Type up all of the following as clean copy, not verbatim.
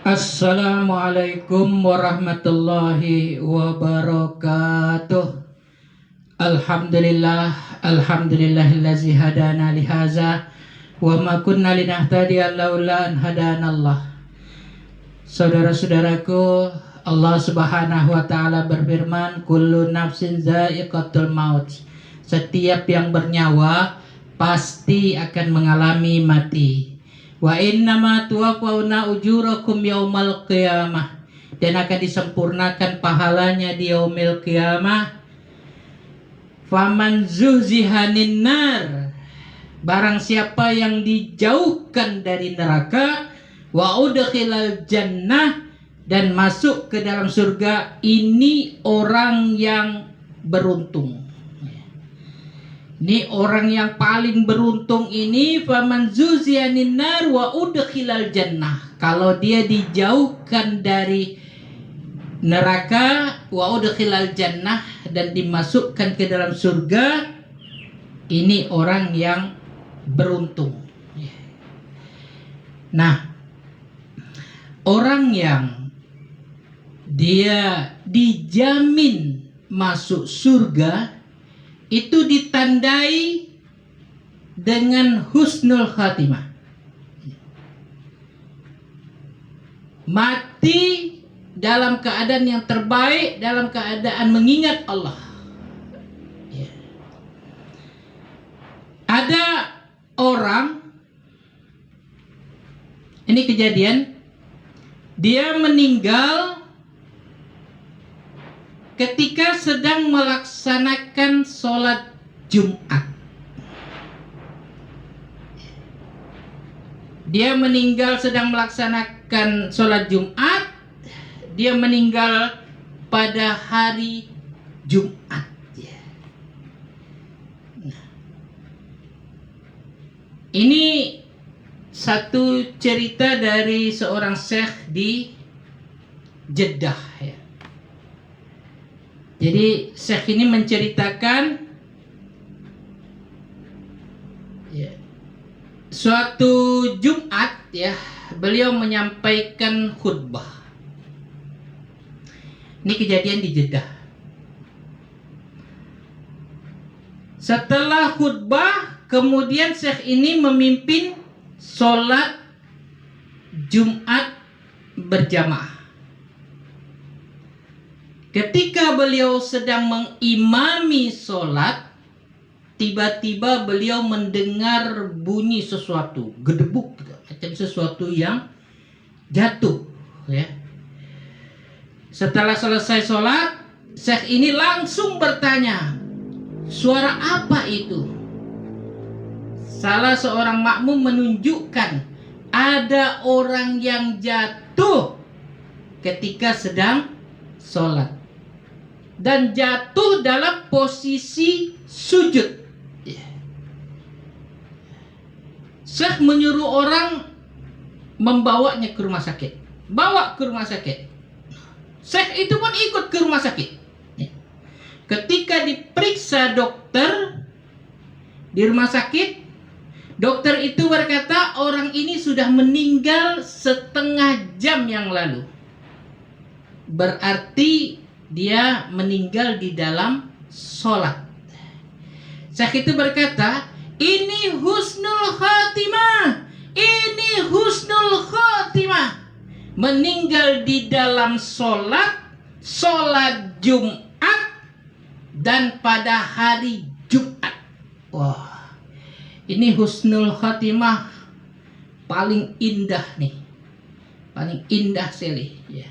Assalamualaikum warahmatullahi wabarakatuh. Alhamdulillah, alhamdulillahillazi hadana lihaza wa ma kunna linahtadiya laula an hadanallah. Saudara-saudaraku, Allah Subhanahu wa taala berfirman, kullu nafsin dha'iqatul maut. Setiap yang bernyawa pasti akan mengalami mati. Wa innama tuwaffawna ujurakum yaumal qiyamah, dan akan disempurnakan pahalanya di yaumil qiyamah. Faman zuhzihanin nar, barang siapa yang dijauhkan dari neraka, wa udkhilal jannah, dan masuk ke dalam surga, ini orang yang beruntung. Ini orang yang paling beruntung ini, faman zuzianin nar wa udkhilal jannah. Kalau dia dijauhkan dari neraka, wa udkhilal jannah, dan dimasukkan ke dalam surga, ini orang yang beruntung. Nah, orang yang dia dijamin masuk surga itu ditandai dengan husnul khatimah. Mati dalam keadaan yang terbaik, dalam keadaan mengingat Allah. Ada orang, ini kejadian, dia meninggal ketika sedang melaksanakan sholat Jumat. Dia meninggal sedang melaksanakan sholat Jumat. Dia meninggal pada hari Jumat. Nah, ini satu cerita dari seorang syekh di Jeddah, ya. Jadi syekh ini menceritakan suatu Jumat, ya, beliau menyampaikan khutbah. Ini kejadian di Jeddah. Setelah khutbah, kemudian syekh ini memimpin sholat Jumat berjamaah. Ketika beliau sedang mengimami sholat, tiba-tiba beliau mendengar bunyi sesuatu, gedebuk, macam sesuatu yang jatuh, ya. Setelah selesai sholat, syekh ini langsung bertanya, suara apa itu? Salah seorang makmum menunjukkan ada orang yang jatuh ketika sedang sholat, dan jatuh dalam posisi sujud. Syekh menyuruh orang membawanya ke rumah sakit. Bawa ke rumah sakit. Syekh itu pun ikut ke rumah sakit. Ketika diperiksa dokter di rumah sakit, dokter itu berkata orang ini sudah meninggal setengah jam yang lalu. Berarti dia meninggal di dalam sholat. Syekh itu berkata, ini husnul khatimah, ini husnul khatimah. Meninggal di dalam sholat Jumat, dan pada hari Jumat. Wah, ini husnul khatimah paling indah nih, paling indah sekali, ya.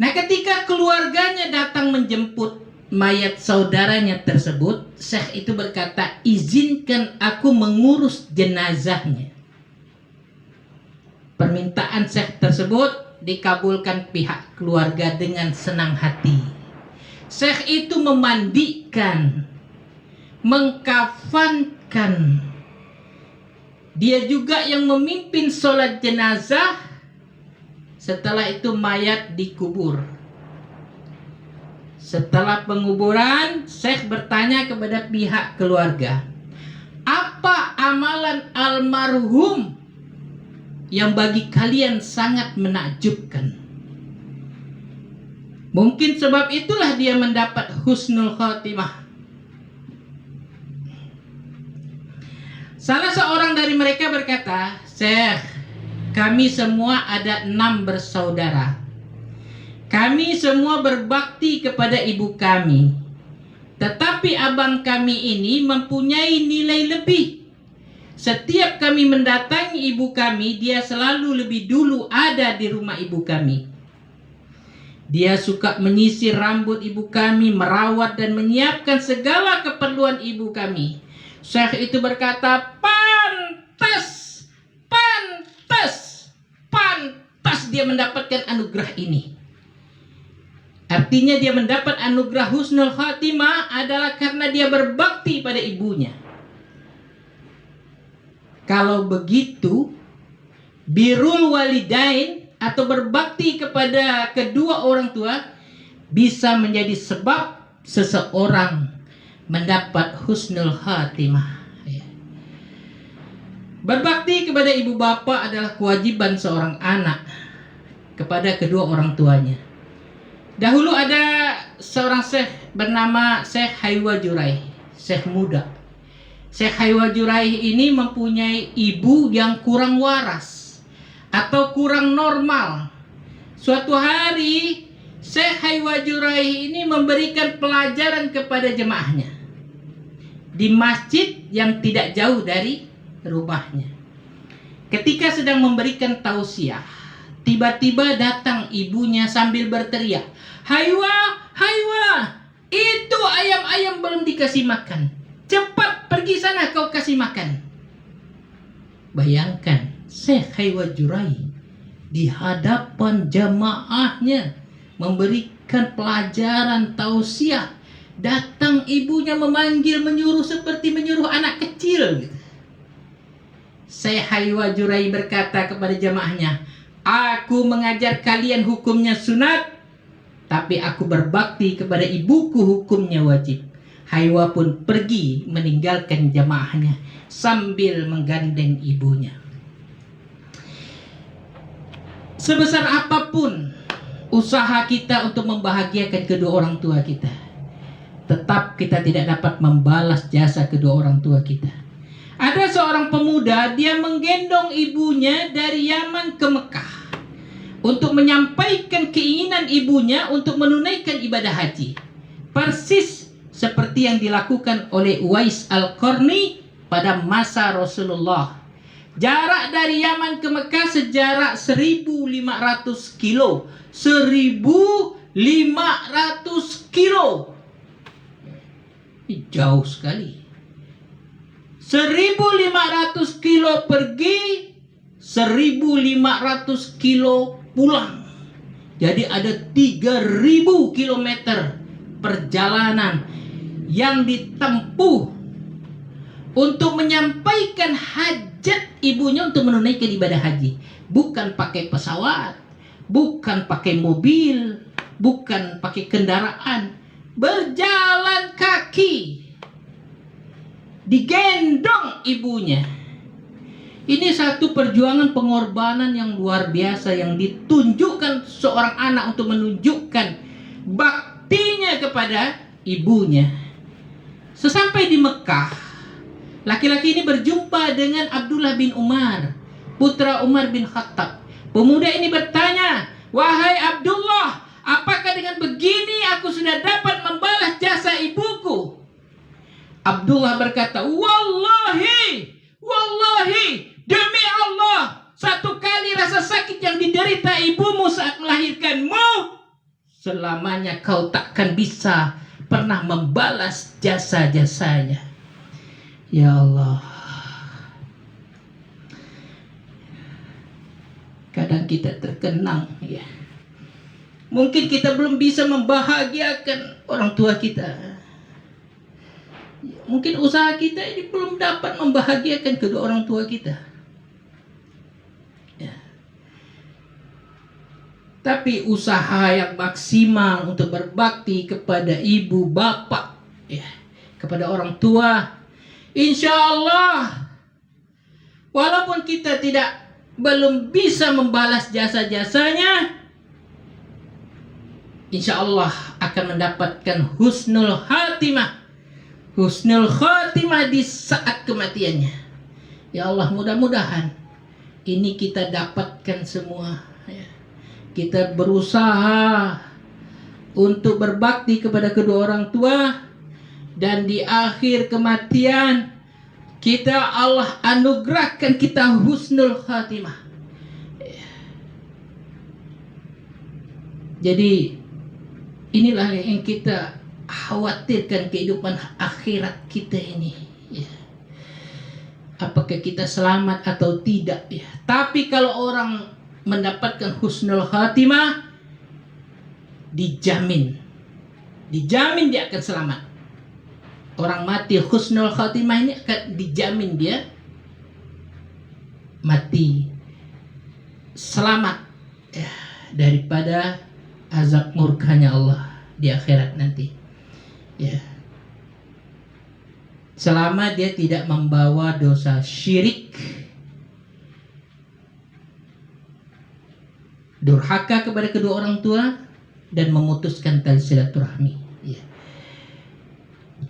Nah, ketika keluarganya datang menjemput mayat saudaranya tersebut, syekh itu berkata, izinkan aku mengurus jenazahnya. Permintaan syekh tersebut dikabulkan pihak keluarga dengan senang hati. Syekh itu memandikan, mengkafankan. Dia juga yang memimpin sholat jenazah. Setelah itu mayat dikubur. Setelah penguburan, syekh bertanya kepada pihak keluarga, apa amalan almarhum yang bagi kalian sangat menakjubkan. Mungkin sebab itulah dia mendapat husnul khatimah. Salah seorang dari mereka berkata, "Syekh, kami semua ada 6 bersaudara. Kami semua berbakti kepada ibu kami. Tetapi abang kami ini mempunyai nilai lebih. Setiap kami mendatangi ibu kami, dia selalu lebih dulu ada di rumah ibu kami. Dia suka menyisir rambut ibu kami, merawat dan menyiapkan segala keperluan ibu kami." Syekh itu berkata, pantas dia mendapatkan anugerah ini. Artinya dia mendapat anugerah husnul khatimah adalah karena dia berbakti pada ibunya. Kalau begitu, birrul walidain atau berbakti kepada kedua orang tua bisa menjadi sebab seseorang mendapat husnul khatimah. Berbakti kepada ibu bapa adalah kewajiban seorang anak kepada kedua orang tuanya. Dahulu ada seorang syekh bernama Syekh Haywa Jurai, syekh muda. Syekh Haywa Jurai ini mempunyai ibu yang kurang waras atau kurang normal. Suatu hari Syekh Haywa Jurai ini memberikan pelajaran kepada jemaahnya di masjid yang tidak jauh dari rumahnya. Ketika sedang memberikan tausiah, tiba-tiba datang ibunya sambil berteriak, "Haywa, Haywa, itu ayam-ayam belum dikasih makan. Cepat pergi sana kau kasih makan." Bayangkan, Syekh Haywa Jurai di hadapan jamaahnya memberikan pelajaran tausiah. Datang ibunya memanggil, menyuruh seperti menyuruh anak kecil. Syekh Haywa Jurai berkata kepada jamaahnya, "Aku mengajar kalian hukumnya sunat, tapi aku berbakti kepada ibuku hukumnya wajib." Haywa pun pergi meninggalkan jamaahnya sambil menggandeng ibunya. Sebesar apapun usaha kita untuk membahagiakan kedua orang tua kita, tetap kita tidak dapat membalas jasa kedua orang tua kita. Ada seorang pemuda, dia menggendong ibunya dari Yaman ke Mekah untuk menyampaikan keinginan ibunya untuk menunaikan ibadah haji. Persis seperti yang dilakukan oleh Uwais Al-Qarni pada masa Rasulullah. Jarak dari Yaman ke Mekah sejarak 1.500 kilo. 1.500 kilo. Jauh sekali. 1.500 kilo pergi, 1.500 kilo pulang. Jadi ada 3.000 kilometer perjalanan yang ditempuh untuk menyampaikan hajat ibunya untuk menunaikan ibadah haji. Bukan pakai pesawat, bukan pakai mobil, bukan pakai kendaraan, berjalan kaki, digendong ibunya. Ini satu perjuangan pengorbanan yang luar biasa yang ditunjukkan seorang anak untuk menunjukkan baktinya kepada ibunya. Sesampai di Mekah, laki-laki ini berjumpa dengan Abdullah bin Umar, putra Umar bin Khattab. Pemuda ini bertanya, "Wahai Abdullah, apakah dengan begini aku sudah dapat membalas jasa ibuku?" Abdullah berkata, Wallahi, demi Allah, satu kali rasa sakit yang diderita ibumu saat melahirkanmu, selamanya kau takkan bisa pernah membalas jasa-jasanya." Ya Allah, kadang kita terkenang, ya. Mungkin kita belum bisa membahagiakan orang tua kita. Mungkin usaha kita ini belum dapat membahagiakan kedua orang tua kita. Ya. Tapi usaha yang maksimal untuk berbakti kepada ibu, bapak, ya, kepada orang tua, insya Allah, walaupun kita tidak belum bisa membalas jasa-jasanya, insya Allah akan mendapatkan husnul khatimah. Husnul khatimah di saat kematiannya. Ya Allah, mudah-mudahan ini kita dapatkan semua. Kita berusaha untuk berbakti kepada kedua orang tua, dan di akhir kematian kita Allah anugerahkan kita husnul khatimah. Jadi inilah yang kita khawatirkan, kehidupan akhirat kita ini. Apakah kita selamat atau tidak? Tapi kalau orang mendapatkan husnul khatimah, dijamin dia akan selamat. Orang mati husnul khatimah ini akan dijamin dia mati selamat daripada azab murkanya Allah di akhirat nanti. Selama dia tidak membawa dosa syirik, durhaka kepada kedua orang tua, dan memutuskan tali silaturahmi.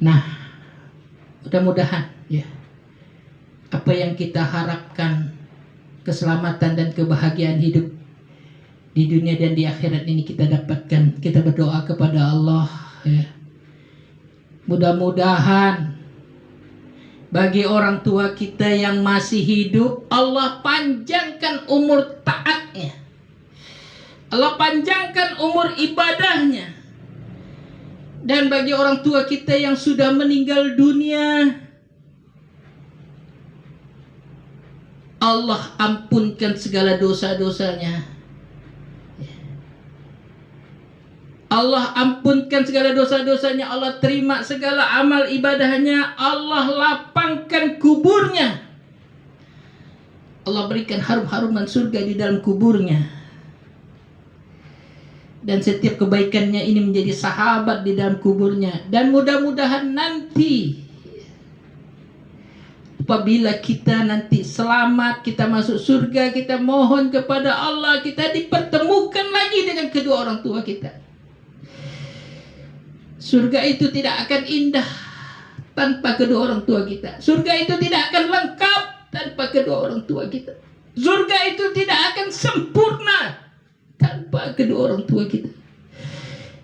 Nah, mudah-mudahan apa yang kita harapkan, keselamatan dan kebahagiaan hidup di dunia dan di akhirat ini kita dapatkan. Kita berdoa kepada Allah, mudah-mudahan bagi orang tua kita yang masih hidup, Allah panjangkan umur taatnya, Allah panjangkan umur ibadahnya. Dan bagi orang tua kita yang sudah meninggal dunia, Allah ampunkan segala dosa-dosanya. Allah ampunkan segala dosa-dosanya, Allah terima segala amal ibadahnya, Allah lapangkan kuburnya, Allah berikan harum-haruman surga di dalam kuburnya. Dan setiap kebaikannya ini menjadi sahabat di dalam kuburnya. Dan mudah-mudahan nanti apabila kita nanti selamat, kita masuk surga, kita mohon kepada Allah, kita dipertemukan lagi dengan kedua orang tua kita. Surga itu tidak akan indah tanpa kedua orang tua kita. Surga itu tidak akan lengkap tanpa kedua orang tua kita. Surga itu tidak akan sempurna tanpa kedua orang tua kita.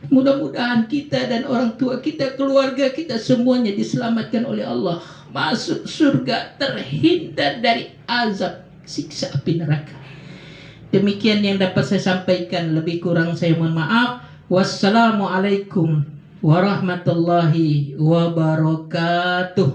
Mudah-mudahan kita dan orang tua kita, keluarga kita semuanya diselamatkan oleh Allah, masuk surga, terhindar dari azab siksa api neraka. Demikian yang dapat saya sampaikan, lebih kurang saya mohon maaf. Wassalamualaikum warahmatullahi wabarakatuh.